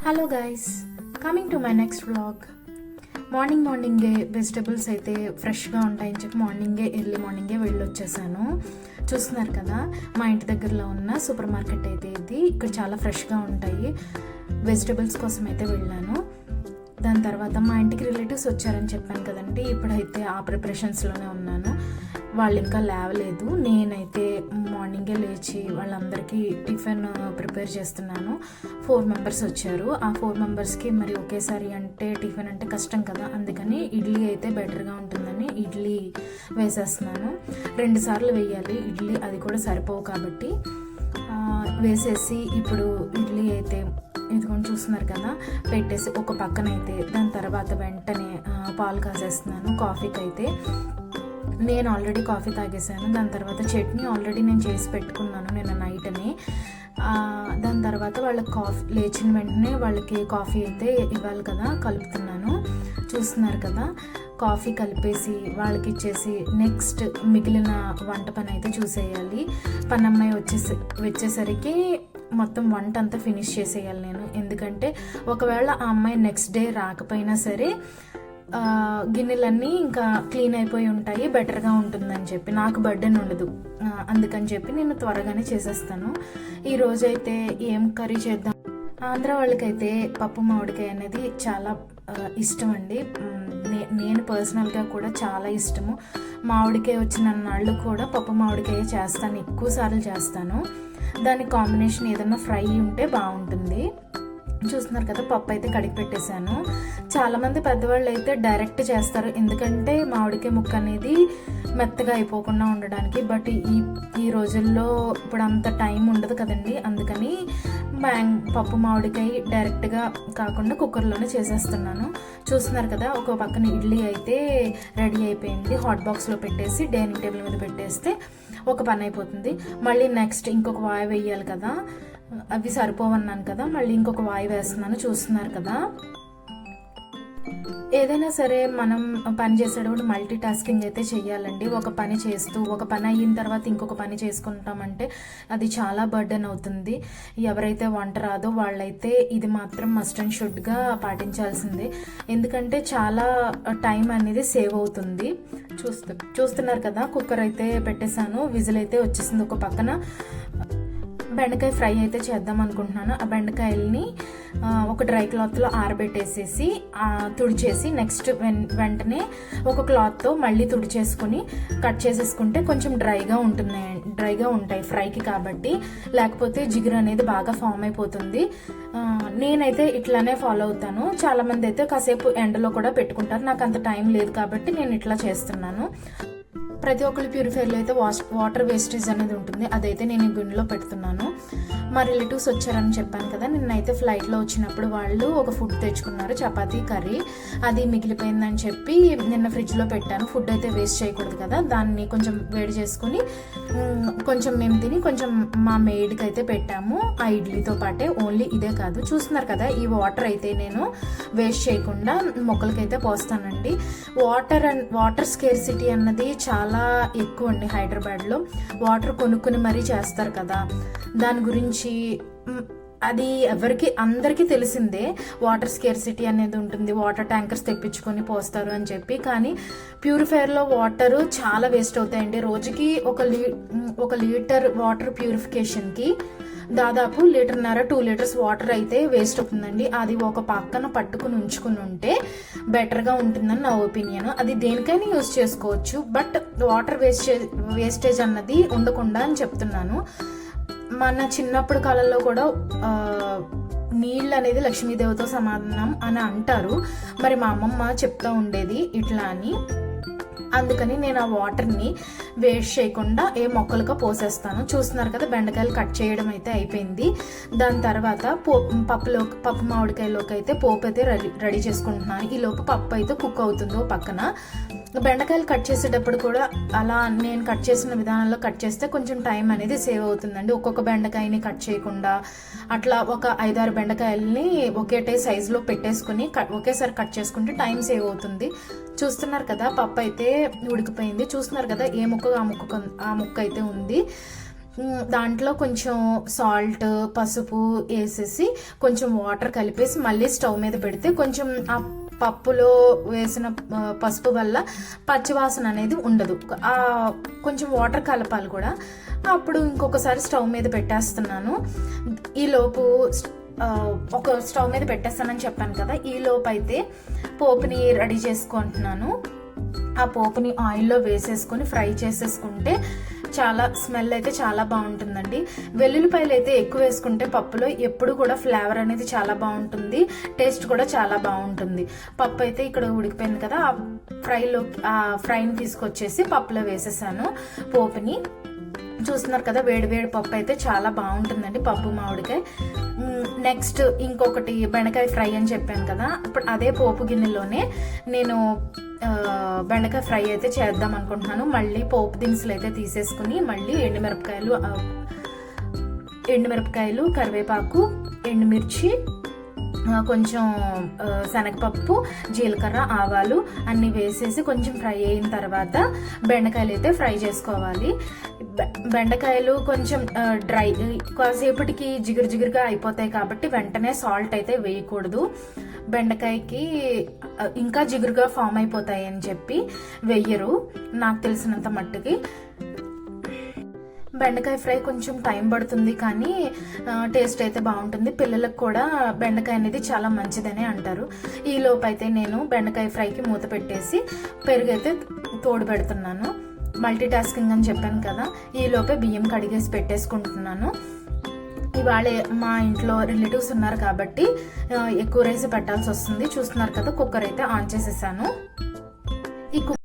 Hello guys, coming to my next vlog. మార్నింగే vegetables అయితే ఫ్రెష్గా ఉంటాయని చెప్పి ఎర్లీ మార్నింగే వెళ్ళి వచ్చేసాను. చూస్తున్నారు కదా, మా ఇంటి దగ్గరలో ఉన్న సూపర్ మార్కెట్ అయితే ఇది. ఇక్కడ చాలా ఫ్రెష్గా ఉంటాయి. వెజిటబుల్స్ కోసం అయితే వెళ్ళాను. దాని తర్వాత మా ఇంటికి రిలేటివ్స్ వచ్చారని చెప్పాను కదండి. ఇప్పుడైతే ఆ ప్రిపరేషన్స్లోనే ఉన్నాను. వాళ్ళు ఇంకా లేవలేదు. నేనైతే మార్నింగే లేచి వాళ్ళందరికీ టిఫిన్ ప్రిపేర్ చేస్తున్నాను. 4 మెంబర్స్ వచ్చారు. ఆ 4 మెంబర్స్కి మరి ఒకేసారి అంటే టిఫిన్ అంటే కష్టం కదా, అందుకని ఇడ్లీ అయితే బెటర్గా ఉంటుందని ఇడ్లీ వేసేస్తున్నాను. 2 సార్లు వేయాలి ఇడ్లీ, అది కూడా సరిపోవు కాబట్టి వేసేసి ఇప్పుడు ఇడ్లీ అయితే ఇదిగోండి చూస్తున్నారు కదా, పెట్టేసి ఒక పక్కన అయితే దాని తర్వాత వెంటనే పాలు కాసేస్తున్నాను. కాఫీకి అయితే నేను ఆల్రెడీ కాఫీ తాగేసాను. దాని తర్వాత చట్నీ ఆల్రెడీ నేను చేసి పెట్టుకున్నాను నిన్న నైట్ని. దాని తర్వాత వాళ్ళకి కాఫీ లేచిన వెంటనే వాళ్ళకి కాఫీ అయితే ఇవ్వాలి కదా, కలుపుతున్నాను. చూస్తున్నారు కదా, కాఫీ కలిపేసి వాళ్ళకి ఇచ్చేసి నెక్స్ట్ మిగిలిన వంట పని అయితే చూసేయాలి. పనమ్మాయి వచ్చేసరికి మొత్తం వంట అంతా ఫినిష్ చేసేయాలి నేను. ఎందుకంటే ఒకవేళ ఆ అమ్మాయి నెక్స్ట్ డే రాకపోయినా సరే గిన్నెలన్నీ ఇంకా క్లీన్ అయిపోయి ఉంటాయి, బెటర్గా ఉంటుందని చెప్పి, నాకు బర్డెన్ ఉండదు. అందుకని చెప్పి నేను త్వరగానే చేసేస్తాను. ఈరోజైతే ఏం కర్రీ చేద్దాం. ఆంధ్ర వాళ్ళకైతే పప్పు మామిడికాయ అనేది చాలా ఇష్టం అండి. నేను పర్సనల్గా కూడా చాలా ఇష్టము. మామిడికాయ వచ్చిన నాళ్ళు కూడా పప్పు మామిడికాయ చేస్తాను, ఎక్కువ సార్లు చేస్తాను. దానికి కాంబినేషన్ ఏదైనా ఫ్రై ఉంటే బాగుంటుంది. చూస్తున్నారు కదా, పప్పు అయితే కడిగి పెట్టేశాను. చాలామంది పెద్దవాళ్ళు అయితే డైరెక్ట్ చేస్తారు, ఎందుకంటే మామిడికాయ ముక్క అనేది మెత్తగా అయిపోకుండా ఉండడానికి. బట్ ఈ రోజుల్లో ఇప్పుడు అంత టైం ఉండదు కదండి, అందుకని పప్పు మామిడికాయ డైరెక్ట్గా కాకుండా కుక్కర్లోనే చేసేస్తున్నాను. చూస్తున్నారు కదా, ఒక పక్కన ఇడ్లీ అయితే రెడీ అయిపోయింది. హాట్ బాక్స్లో పెట్టేసి డైనింగ్ టేబుల్ మీద పెట్టేస్తే ఒక పని అయిపోతుంది. మళ్ళీ నెక్స్ట్ ఇంకొక వాయి వేయాలి కదా, అవి సరిపోవన్నాను కదా, మళ్ళీ ఇంకొక వాయి వేస్తున్నాను. చూస్తున్నారు కదా, ఏదైనా సరే మనం పని చేసేటప్పుడు మల్టీ టాస్కింగ్ అయితే చెయ్యాలండి. ఒక పని చేస్తూ ఒక పని అయిన తర్వాత ఇంకొక పని చేసుకుంటామంటే అది చాలా బర్డెన్ అవుతుంది. ఎవరైతే వంట రాదో వాళ్ళైతే ఇది మాత్రం మస్ట్ అండ్ షుడ్గా పాటించాల్సిందే, ఎందుకంటే చాలా టైం అనేది సేవ్ అవుతుంది. చూస్తున్నారు కదా, కుక్కర్ అయితే పెట్టేశాను, విజిల్ అయితే వచ్చేసింది. ఒక పక్కన బెండకాయ ఫ్రై అయితే చేద్దాం అనుకుంటున్నాను. ఆ బెండకాయల్ని ఒక డ్రై క్లాత్లో ఆరబెట్టేసేసి తుడిచేసి నెక్స్ట్ వెంటనే ఒక క్లాత్తో మళ్ళీ తుడిచేసుకుని కట్ చేసేసుకుంటే కొంచెం డ్రైగా ఉంటాయి ఫ్రైకి కాబట్టి, లేకపోతే జిగురు అనేది బాగా ఫామ్ అయిపోతుంది. నేనైతే ఇట్లానే ఫాలో అవుతాను. చాలామంది అయితే కాసేపు ఎండలో కూడా పెట్టుకుంటారు. నాకు అంత టైం లేదు కాబట్టి నేను ఇట్లా చేస్తున్నాను. ప్రతి ఒక్కరి ప్యూరిఫైర్లో అయితే వాటర్ వేస్టేజ్ అనేది ఉంటుంది, అదైతే నేను గిన్నెలో పెడుతున్నాను. మా రిలేటివ్స్ వచ్చారని చెప్పాను కదా, నిన్నైతే ఫ్లైట్లో వచ్చినప్పుడు వాళ్ళు ఒక ఫుడ్ తెచ్చుకున్నారు, చపాతీ కర్రీ. అది మిగిలిపోయిందని చెప్పి నిన్న ఫ్రిడ్జ్లో పెట్టాను. ఫుడ్ అయితే వేస్ట్ చేయకూడదు కదా, దాన్ని కొంచెం వేడి చేసుకుని కొంచెం మేము తిని కొంచెం మా మేడ్కి అయితే పెట్టాము. ఆ ఇడ్లీతో పాటే ఓన్లీ ఇదే కాదు. చూస్తున్నారు కదా, ఈ వాటర్ అయితే నేను వేస్ట్ చేయకుండా మొక్కలకైతే పోస్తానండి. వాటర్ స్కేర్సిటీ అన్నది చాలా ఎక్కువ అండి హైదరాబాద్లో. వాటర్ కొనుక్కుని మరీ చేస్తారు కదా, దాని గురించి అది అందరికీ తెలిసిందే. వాటర్ స్కేర్సిటీ అనేది ఉంటుంది, వాటర్ ట్యాంకర్స్ తెప్పించుకొని పోస్తారు అని చెప్పి. కానీ ప్యూరిఫైయర్లో వాటర్ చాలా వేస్ట్ అవుతాయండి. రోజుకి ఒక లీటర్ వాటర్ ప్యూరిఫికేషన్కి దాదాపు 1.5 2 లీటర్స్ వాటర్ అయితే వేస్ట్ అవుతుందండి. అది ఒక పక్కన పట్టుకుని ఉంచుకుని ఉంటే బెటర్గా ఉంటుందని నా ఒపీనియన్. అది దేనికైనా యూజ్ చేసుకోవచ్చు, బట్ వాటర్ వేస్టేజ్ అన్నది ఉండకుండా అని చెప్తున్నాను. మన చిన్నప్పుడు కాలంలో కూడా నీళ్ళు అనేది లక్ష్మీదేవితో సమానం అని అంటారు. మరి మా అమ్మమ్మ చెప్తూ ఉండేది ఇట్లా అని. అందుకని నేను ఆ వాటర్ని వేస్ట్ చేయకుండా ఏ మొక్కలుగా పోసేస్తాను. చూస్తున్నారు కదా, బెండకాయలు కట్ చేయడం అయితే అయిపోయింది. దాని తర్వాత పప్పు మామిడికాయలోకి అయితే పోపు అయితే రెడీ చేసుకుంటున్నాను. ఈ లోపు పప్పు అయితే కుక్ అవుతుందో పక్కన. బెండకాయలు కట్ చేసేటప్పుడు కూడా అలా నేను కట్ చేసిన విధానంలో కట్ చేస్తే కొంచెం టైం అనేది సేవ్ అవుతుందండి. ఒక్కొక్క బెండకాయని కట్ చేయకుండా అట్లా ఒక 5-6 బెండకాయలని ఒకేటే సైజులో పెట్టేసుకుని ఒకేసారి కట్ చేసుకుంటే టైం సేవ్ అవుతుంది. చూస్తున్నారు కదా, పప్పు అయితే ఉడికిపోయింది. చూస్తున్నారు కదా, ఏ ముక్క ఆ ముక్క అయితే ఉంది. దాంట్లో కొంచెం సాల్ట్, పసుపు వేసేసి కొంచెం వాటర్ కలిపేసి మళ్ళీ స్టవ్ మీద పెడితే కొంచెం ఆ పప్పులో వేసిన పసుపు వల్ల పచ్చివాసన అనేది ఉండదు. కొంచెం వాటర్ కలపాలి కూడా. అప్పుడు ఇంకొకసారి స్టవ్ మీద పెట్టేస్తున్నాను. ఈలోపు ఒక స్టవ్ మీద పెట్టేస్తానని చెప్పాను కదా, ఈలోపు అయితే పోపుని రెడీ చేసుకుంటున్నాను. ఆ పోపుని ఆయిల్లో వేసేసుకొని ఫ్రై చేసేసుకుంటే చాలా స్మెల్ అయితే చాలా బాగుంటుందండి. వెల్లుల్లిపాయలు అయితే ఎక్కువ వేసుకుంటే పప్పులో ఎప్పుడు కూడా ఫ్లేవర్ అనేది చాలా బాగుంటుంది, టేస్ట్ కూడా చాలా బాగుంటుంది. పప్పు అయితే ఇక్కడ ఉడికిపోయింది కదా, ఆ ఫ్రైని తీసుకొచ్చేసి పప్పులో వేసేసాను పోపుని. చూస్తున్నారు కదా, వేడి వేడి పప్పు అయితే చాలా బాగుంటుందండి, పప్పు మామిడికాయ. నెక్స్ట్ ఇంకొకటి బెండకాయ ఫ్రై అని చెప్పాను కదా, ఇప్పుడు అదే పోపు గిన్నెలోనే నేను బెండకాయ ఫ్రై అయితే చేద్దాం అనుకుంటున్నాను. మళ్ళీ పోపు దినుసులు అయితే తీసేసుకుని మళ్ళీ ఎండుమిరపకాయలు, కరివేపాకు, ఎండుమిర్చి, కొంచెం శనగపప్పు, జీలకర్ర, ఆవాలు అన్నీ వేసేసి కొంచెం ఫ్రై అయిన తర్వాత బెండకాయలు అయితే ఫ్రై చేసుకోవాలి. బెండకాయలు కొంచెం డ్రై కాసేపటికి జిగురుగా అయిపోతాయి కాబట్టి వెంటనే సాల్ట్ అయితే వేయకూడదు. బెండకాయకి ఇంకా జిగురుగా ఫామ్ అయిపోతాయి అని చెప్పి వెయ్యరు, నాకు తెలిసినంత మట్టుకి. బెండకాయ ఫ్రై కొంచెం టైం పడుతుంది కానీ టేస్ట్ అయితే బాగుంటుంది. పిల్లలకు కూడా బెండకాయ అనేది చాలా మంచిదని అంటారు. ఈ లోపు అయితే నేను బెండకాయ ఫ్రైకి మూత పెట్టేసి పెరుగు అయితే తోడు పెడుతున్నాను. మల్టీ టాస్కింగ్ అని చెప్పాను కదా, ఈ లోపే బియ్యం కడిగేసి పెట్టేసుకుంటున్నాను. ఇవాళ మా ఇంట్లో రిలేటివ్స్ ఉన్నారు కాబట్టి ఎక్కువ రైస్ పెట్టాల్సి వస్తుంది. చూస్తున్నారు కదా, కుక్కర్ అయితే ఆన్ చేసేసాను. ఈ